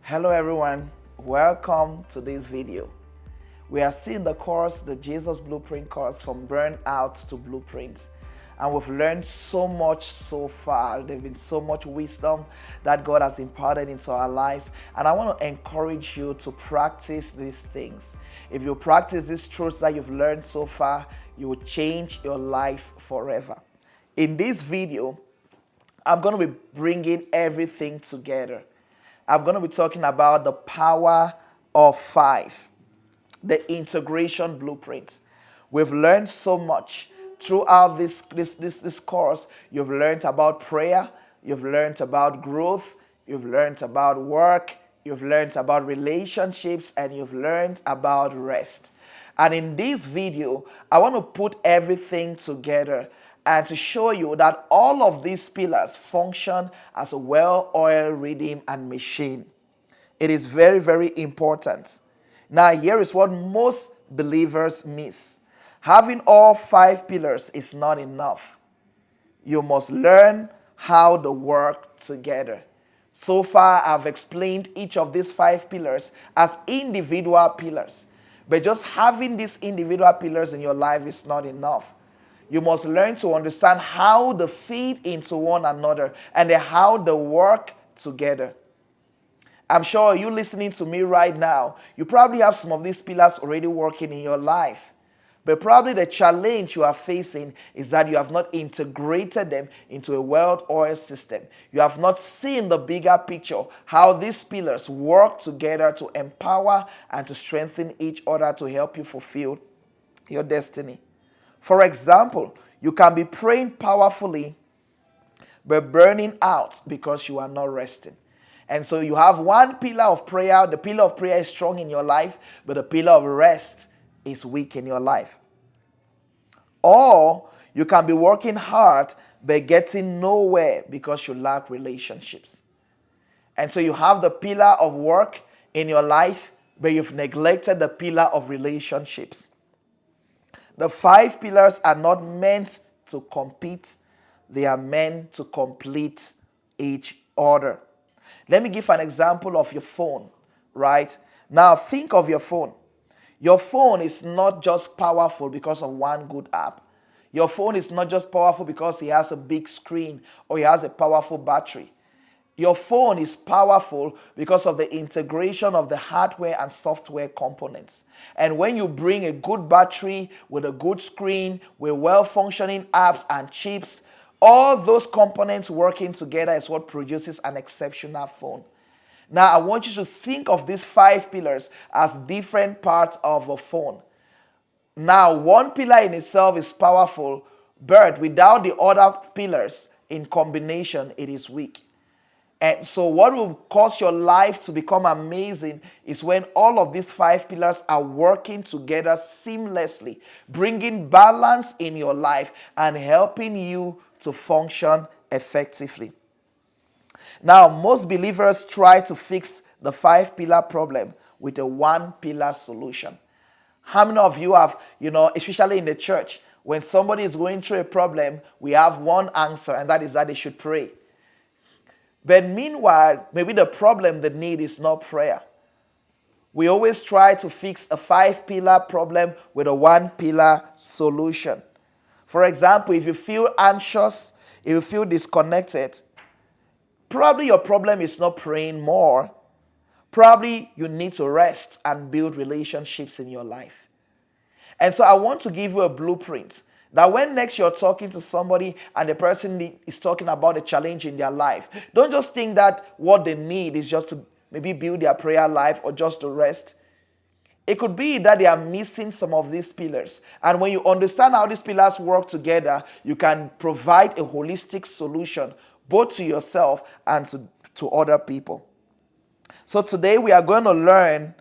Hello everyone, welcome to this video. We are still in the course, the Jesus Blueprint course, from burnout to blueprint. And we've learned so much so far. There's been so much wisdom that God has imparted into our lives. And I want to encourage you to practice these things. If you practice these truths that you've learned so far, you will change your life forever. In this video, I'm going to be bringing everything together. I'm going to be talking about the power of five, the integration blueprint. We've learned so much throughout this course. You've learned about prayer, you've learned about growth, you've learned about work, you've learned about relationships, and you've learned about rest. And in this video, I want to put everything together and to show you that all of these pillars function as a well-oiled rhythm and machine. It is very, very important. Now, here is what most believers miss. Having all five pillars is not enough. You must learn how they work together. So far, I've explained each of these five pillars as individual pillars. But just having these individual pillars in your life is not enough. You must learn to understand how they feed into one another and how they work together. I'm sure you listening to me right now, you probably have some of these pillars already working in your life. But probably the challenge you are facing is that you have not integrated them into a well-oiled system. You have not seen the bigger picture, how these pillars work together to empower and to strengthen each other to help you fulfill your destiny. For example, you can be praying powerfully but burning out because you are not resting. And so you have one pillar of prayer. The pillar of prayer is strong in your life, but the pillar of rest is weak in your life. Or you can be working hard but getting nowhere because you lack relationships. And so you have the pillar of work in your life, but you've neglected the pillar of relationships. The five pillars are not meant to compete. They are meant to complete each other. Let me give an example of your phone, right? Now think of your phone. Your phone is not just powerful because of one good app. Your phone is not just powerful because it has a big screen or it has a powerful battery. Your phone is powerful because of the integration of the hardware and software components. And when you bring a good battery with a good screen, with well-functioning apps and chips, all those components working together is what produces an exceptional phone. Now, I want you to think of these five pillars as different parts of a phone. Now, one pillar in itself is powerful, but without the other pillars in combination, it is weak. And so what will cause your life to become amazing is when all of these five pillars are working together seamlessly, bringing balance in your life and helping you to function effectively. Now, most believers try to fix the five pillar problem with a one pillar solution. How many of you have, especially in the church, when somebody is going through a problem, we have one answer, and that is that they should pray. But meanwhile, maybe the problem, the need is not prayer. We always try to fix a five-pillar problem with a one-pillar solution. For example, if you feel anxious, if you feel disconnected, probably your problem is not praying more. Probably you need to rest and build relationships in your life. And so I want to give you a blueprint that when next you're talking to somebody and the person is talking about a challenge in their life, don't just think that what they need is just to maybe build their prayer life or just to rest. It could be that they are missing some of these pillars. And when you understand how these pillars work together, you can provide a holistic solution both to yourself and to other people. So today we are going to learn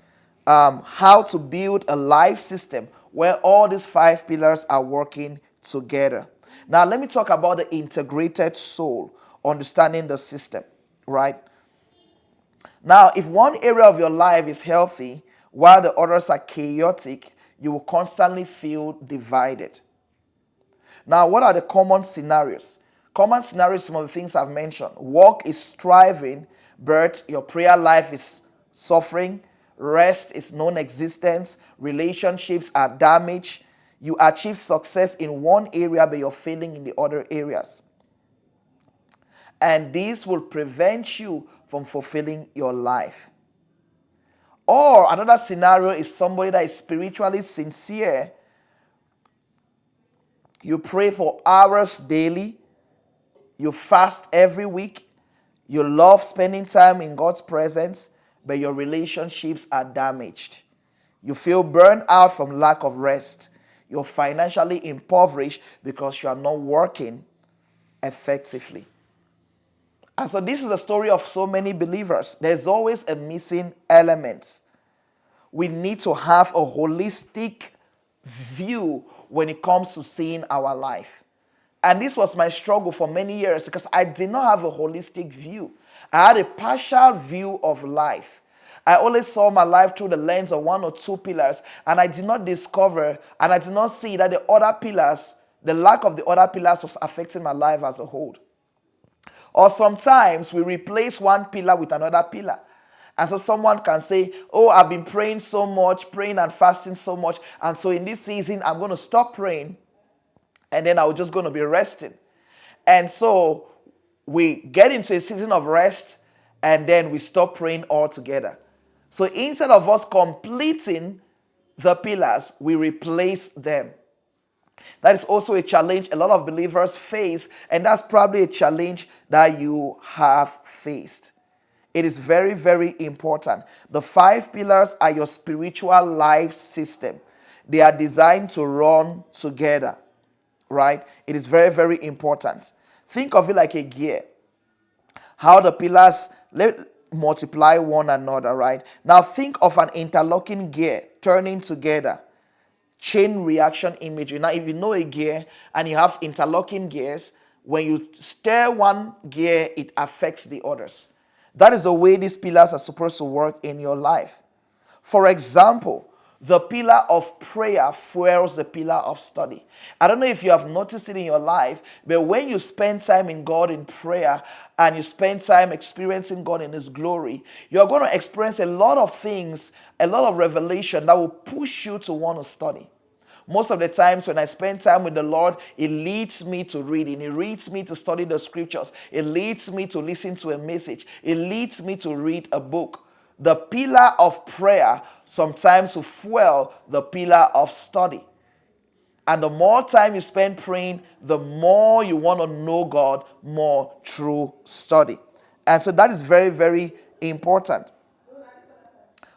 how to build a life system where all these five pillars are working together. Now, let me talk about the integrated soul, understanding the system, right? Now, if one area of your life is healthy while the others are chaotic, you will constantly feel divided. Now, what are the common scenarios? Common scenarios, some of the things I've mentioned. Work is thriving, but your prayer life is suffering, rest is non-existence, relationships are damaged. You achieve success in one area, but you're failing in the other areas. And this will prevent you from fulfilling your life. Or another scenario is somebody that is spiritually sincere. You pray for hours daily. You fast every week. You love spending time in God's presence, but your relationships are damaged. You feel burned out from lack of rest. You're financially impoverished because you are not working effectively. And so this is the story of so many believers. There's always a missing element. We need to have a holistic view when it comes to seeing our life. And this was my struggle for many years because I did not have a holistic view. I had a partial view of life. I always saw my life through the lens of one or two pillars, and I did not discover and I did not see that the other pillars, the lack of the other pillars was affecting my life as a whole. Or sometimes we replace one pillar with another pillar. And so someone can say, oh, I've been praying so much, praying and fasting so much, and so in this season, I'm going to stop praying, and then I'm just going to be resting. And so we get into a season of rest, and then we stop praying altogether. So instead of us completing the pillars, we replace them. That is also a challenge a lot of believers face, and that's probably a challenge that you have faced. It is very, very important. The 5 pillars are your spiritual life system. They are designed to run together, right? It is very, very important. Think of it like a gear. How the pillars multiply one another, right? Now think of an interlocking gear turning together. Chain reaction imagery. Now, if you know a gear and you have interlocking gears, when you stir one gear, it affects the others. That is the way these pillars are supposed to work in your life. For example, the pillar of prayer fuels the pillar of study. I don't know if you have noticed it in your life, but when you spend time in God in prayer and you spend time experiencing God in His glory, you're going to experience a lot of things, a lot of revelation that will push you to want to study. Most of the times when I spend time with the Lord, it leads me to reading. It leads me to study the scriptures. It leads me to listen to a message. It leads me to read a book. The pillar of prayer sometimes will fuel the pillar of study. And the more time you spend praying, the more you want to know God more through study. And so that is very, very important.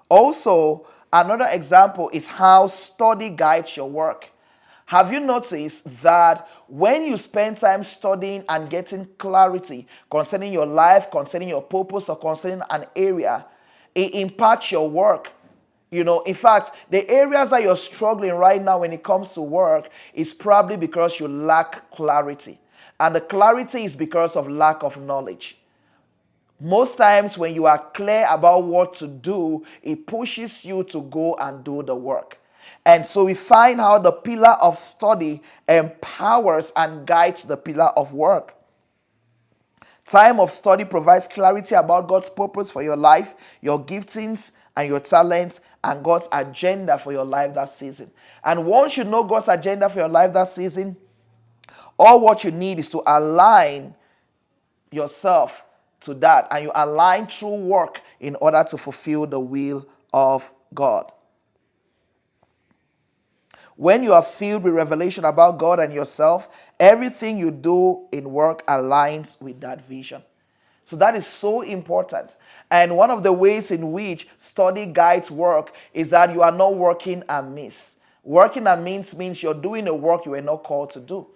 Also, another example is how study guides your work. Have you noticed that when you spend time studying and getting clarity concerning your life, concerning your purpose, or concerning an area, it impacts your work? You know, in fact, the areas that you're struggling right now when it comes to work is probably because you lack clarity. And the clarity is because of lack of knowledge. Most times when you are clear about what to do, it pushes you to go and do the work. And so we find how the pillar of study empowers and guides the pillar of work. Time of study provides clarity about God's purpose for your life, your giftings and your talents, and God's agenda for your life that season. And once you know God's agenda for your life that season, all what you need is to align yourself to that, and you align through work in order to fulfill the will of God. When you are filled with revelation about God and yourself, everything you do in work aligns with that vision. So that is so important. And one of the ways in which study guides work is that you are not working amiss. Working amiss means you're doing a work you were not called to do.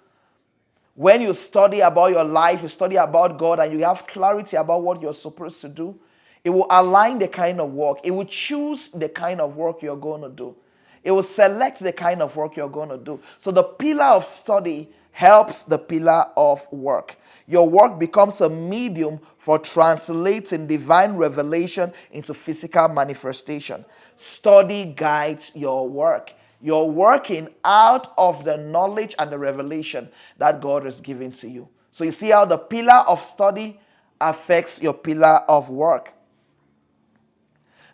When you study about your life, you study about God, and you have clarity about what you're supposed to do, it will align the kind of work. It will choose the kind of work you're going to do. It will select the kind of work you're going to do. So the pillar of study helps the pillar of work. Your work becomes a medium for translating divine revelation into physical manifestation. Study guides your work. You're working out of the knowledge and the revelation that God has given to you. So you see how the pillar of study affects your pillar of work.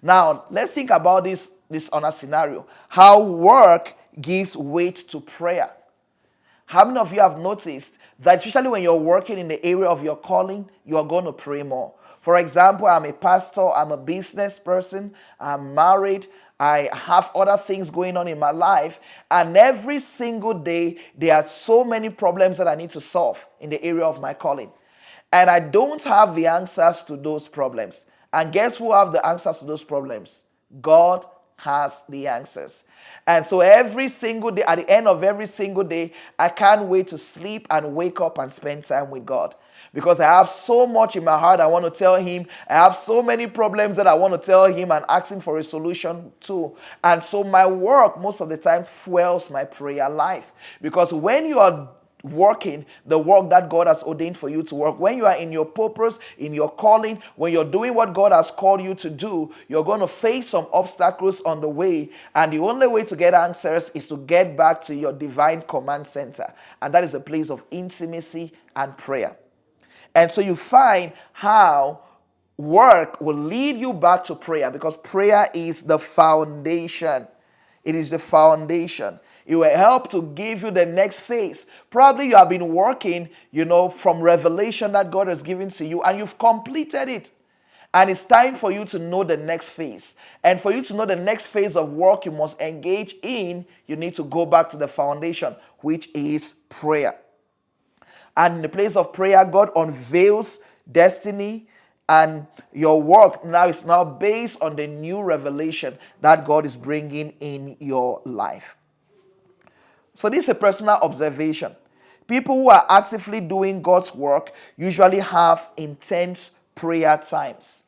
Now, let's think about this on a scenario. How work gives weight to prayer. How many of you have noticed that especially when you're working in the area of your calling, you are going to pray more? For example, I'm a pastor, I'm a business person, I'm married, I have other things going on in my life, and every single day there are so many problems that I need to solve in the area of my calling. And I don't have the answers to those problems. And guess who have the answers to those problems? God has the answers. And so every single day, at the end of every single day, I can't wait to sleep and wake up and spend time with God. Because I have so much in my heart I want to tell him. I have so many problems that I want to tell him and ask him for a solution to. And so my work most of the times fuels my prayer life. Because when you are working the work that God has ordained for you to work, when you are in your purpose, in your calling, when you're doing what God has called you to do, you're going to face some obstacles on the way, and the only way to get answers is to get back to your divine command center, and that is a place of intimacy and prayer. And so you find how work will lead you back to prayer, because prayer is the foundation. It is the foundation. It will help to give you the next phase. Probably you have been working, from revelation that God has given to you, and you've completed it. And it's time for you to know the next phase. And for you to know the next phase of work you must engage in, you need to go back to the foundation, which is prayer. And in the place of prayer, God unveils destiny, and your work now is now based on the new revelation that God is bringing in your life. So this is a personal observation. People who are actively doing God's work usually have intense prayer times.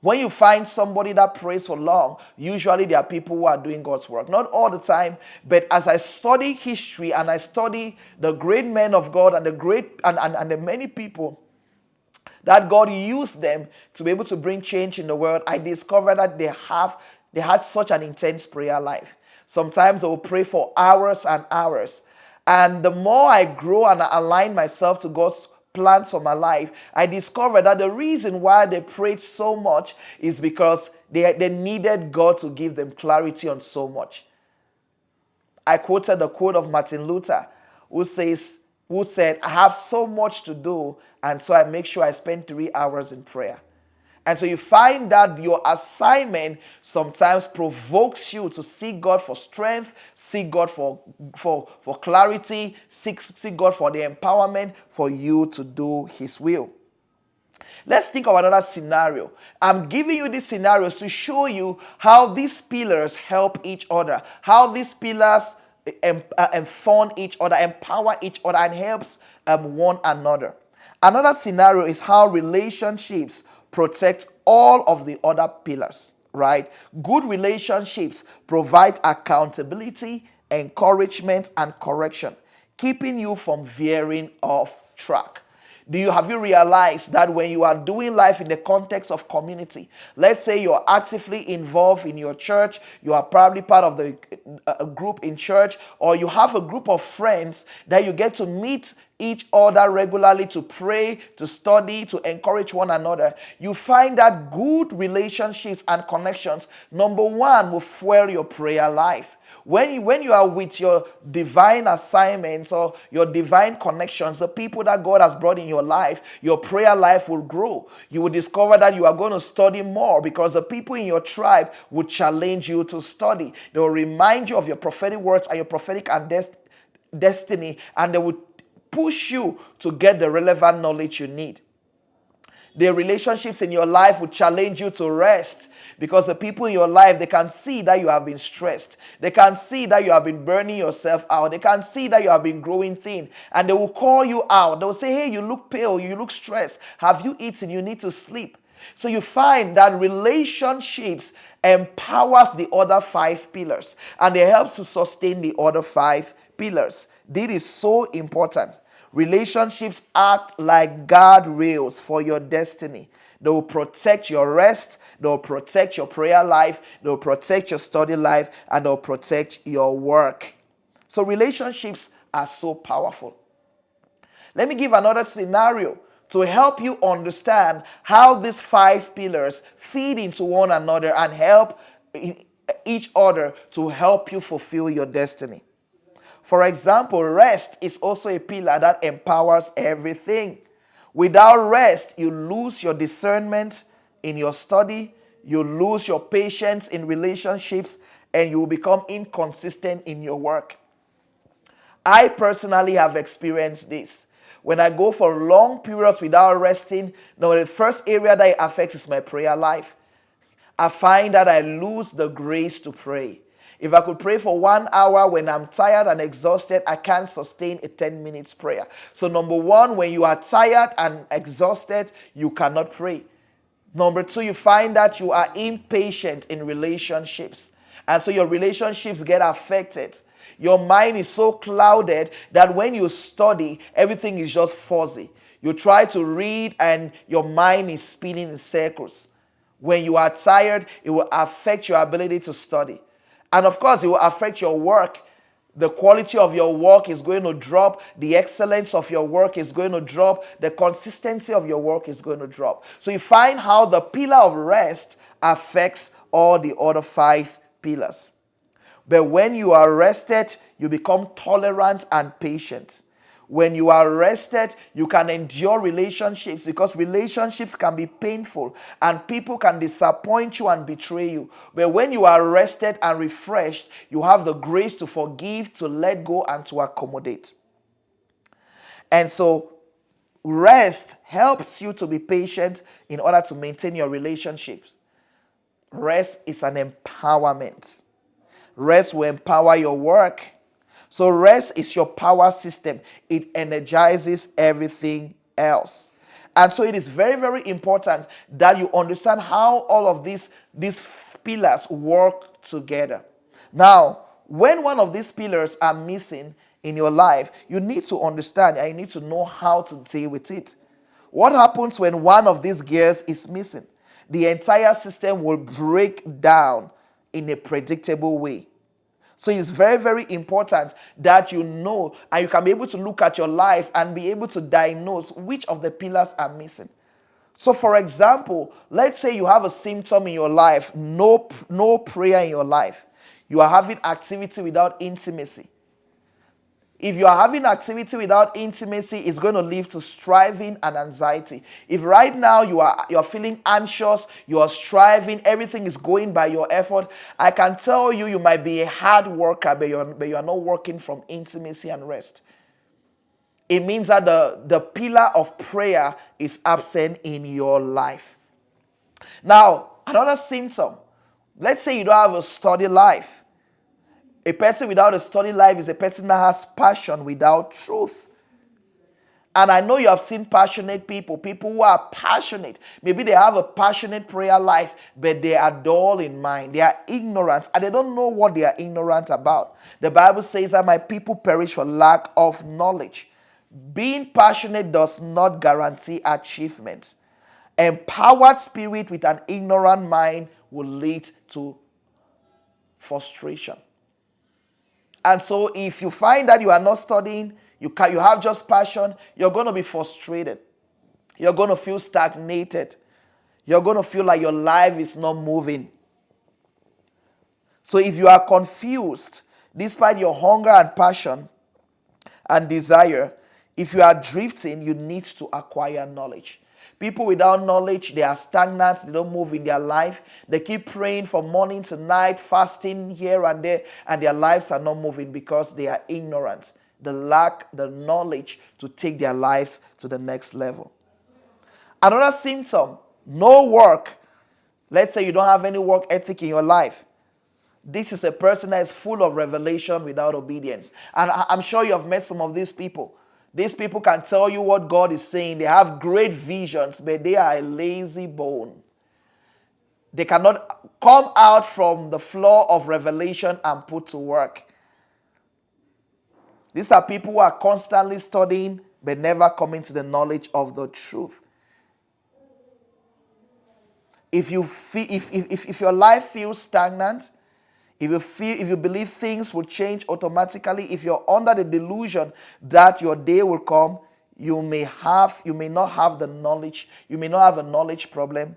When you find somebody that prays for long, usually there are people who are doing God's work. Not all the time, but as I study history and I study the great men of God and the great and the many people that God used them to be able to bring change in the world, I discovered that they had such an intense prayer life. Sometimes I will pray for hours and hours. And the more I grow and I align myself to God's plans for my life, I discovered that the reason why they prayed so much is because they needed God to give them clarity on so much. I quoted the quote of Martin Luther, who said, I have so much to do, and so I make sure I spend 3 hours in prayer. And so you find that your assignment sometimes provokes you to seek God for strength, seek God for clarity, seek God for the empowerment for you to do his will. Let's think of another scenario. I'm giving you these scenarios to show you how these pillars help each other, how these pillars fund each other, empower each other, and helps one another. Another scenario is how relationships protect all of the other pillars, right? Good relationships provide accountability, encouragement, and correction, keeping you from veering off track. Have you realized that when you are doing life in the context of community, let's say you're actively involved in your church, you are probably part of a group in church, or you have a group of friends that you get to meet each other regularly to pray, to study, to encourage one another, you find that good relationships and connections, number one, will fuel your prayer life. When you are with your divine assignments or your divine connections, the people that God has brought in your life, your prayer life will grow. You will discover that you are going to study more because the people in your tribe will challenge you to study. They will remind you of your prophetic words and your prophetic and destiny, and they will push you to get the relevant knowledge you need. The relationships in your life will challenge you to rest, because the people in your life, they can see that you have been stressed. They can see that you have been burning yourself out. They can see that you have been growing thin. And they will call you out. They will say, hey, you look pale. You look stressed. Have you eaten? You need to sleep. So you find that relationships empowers the other 5 pillars. And it helps to sustain the other 5 pillars. This is so important. Relationships act like guardrails for your destiny. They will protect your rest, they will protect your prayer life, they will protect your study life, and they will protect your work. So relationships are so powerful. Let me give another scenario to help you understand how these five pillars feed into one another and help each other to help you fulfill your destiny. For example, rest is also a pillar that empowers everything. Without rest, you lose your discernment in your study, you lose your patience in relationships, and you will become inconsistent in your work. I personally have experienced this. When I go for long periods without resting, now the first area that it affects is my prayer life. I find that I lose the grace to pray. If I could pray for 1 hour when I'm tired and exhausted, I can't sustain a 10 minutes prayer. So number one, when you are tired and exhausted, you cannot pray. Number two, you find that you are impatient in relationships. And so your relationships get affected. Your mind is so clouded that when you study, everything is just fuzzy. You try to read and your mind is spinning in circles. When you are tired, it will affect your ability to study. And of course, it will affect your work. The quality of your work is going to drop. The excellence of your work is going to drop. The consistency of your work is going to drop. So you find how the pillar of rest affects all the other five pillars. But when you are rested, you become tolerant and patient. When you are rested, you can endure relationships because relationships can be painful and people can disappoint you and betray you. But when you are rested and refreshed, you have the grace to forgive, to let go, and to accommodate. And so, rest helps you to be patient in order to maintain your relationships. Rest is an empowerment. Rest will empower your work. So rest is your power system. It energizes everything else. And so it is very, very important that you understand how all of these pillars work together. Now, when one of these pillars are missing in your life, you need to understand and you need to know how to deal with it. What happens when one of these gears is missing? The entire system will break down in a predictable way. So it's very, very important that you know and you can be able to look at your life and be able to diagnose which of the pillars are missing. So for example, let's say you have a symptom in your life, no prayer in your life. You are having activity without intimacy. If you are having activity without intimacy, it's going to lead to striving and anxiety. If right now you are feeling anxious, you are striving, everything is going by your effort, I can tell you you might be a hard worker, but you are not working from intimacy and rest. It means that the pillar of prayer is absent in your life. Now, another symptom. Let's say you don't have a study life. A person without a study life is a person that has passion without truth. And I know you have seen passionate people who are passionate. Maybe they have a passionate prayer life, but they are dull in mind. They are ignorant, and they don't know what they are ignorant about. The Bible says that my people perish for lack of knowledge. Being passionate does not guarantee achievement. Empowered spirit with an ignorant mind will lead to frustration. And so if you find that you are not studying, you have just passion, you're going to be frustrated. You're going to feel stagnated. You're going to feel like your life is not moving. So if you are confused, despite your hunger and passion and desire, if you are drifting, you need to acquire knowledge. People without knowledge, they are stagnant, they don't move in their life. They keep praying from morning to night, fasting here and there, and their lives are not moving because they are ignorant. They lack the knowledge to take their lives to the next level. Another symptom, no work. Let's say you don't have any work ethic in your life. This is a person that is full of revelation without obedience. And I'm sure you have met some of these people. These people can tell you what God is saying. They have great visions, but they are a lazy bone. They cannot come out from the floor of revelation and put to work. These are people who are constantly studying, but never coming to the knowledge of the truth. If your life feels stagnant, if you believe things will change automatically, if you're under the delusion that your day will come, you may not have the knowledge, you may not have a knowledge problem,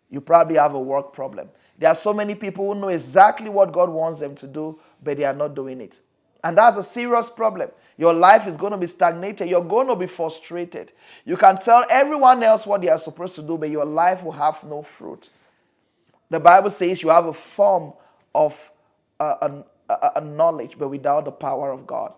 you probably have a work problem. There are so many people who know exactly what God wants them to do, but they are not doing it. And that's a serious problem. Your life is going to be stagnated. You're going to be frustrated. You can tell everyone else what they are supposed to do, but your life will have no fruit. The Bible says you have a form of a knowledge, but without the power of God.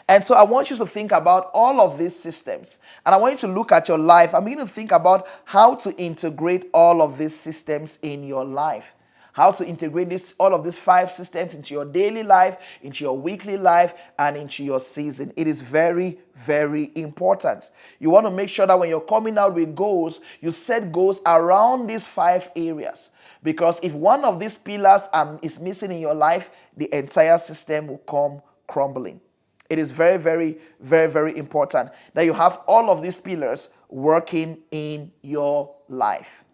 And so I want you to think about all of these systems. And I want you to look at your life. I'm going to think about how to integrate all of these systems in your life. How to integrate all of these 5 systems into your daily life, into your weekly life, and into your season. It is very, very important. You want to make sure that when you're coming out with goals, you set goals around these 5 areas. Because if one of these pillars is missing in your life, the entire system will come crumbling. It is very, very, very, very important that you have all of these pillars working in your life.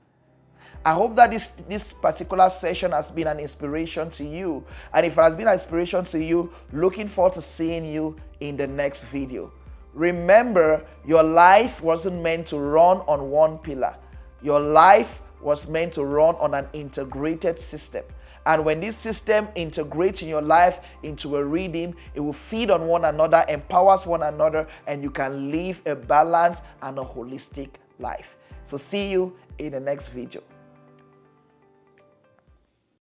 I hope that this particular session has been an inspiration to you. And if it has been an inspiration to you, looking forward to seeing you in the next video. Remember, your life wasn't meant to run on one pillar. Your life was meant to run on an integrated system. And when this system integrates in your life into a rhythm, it will feed on one another, empowers one another, and you can live a balanced and a holistic life. So see you in the next video.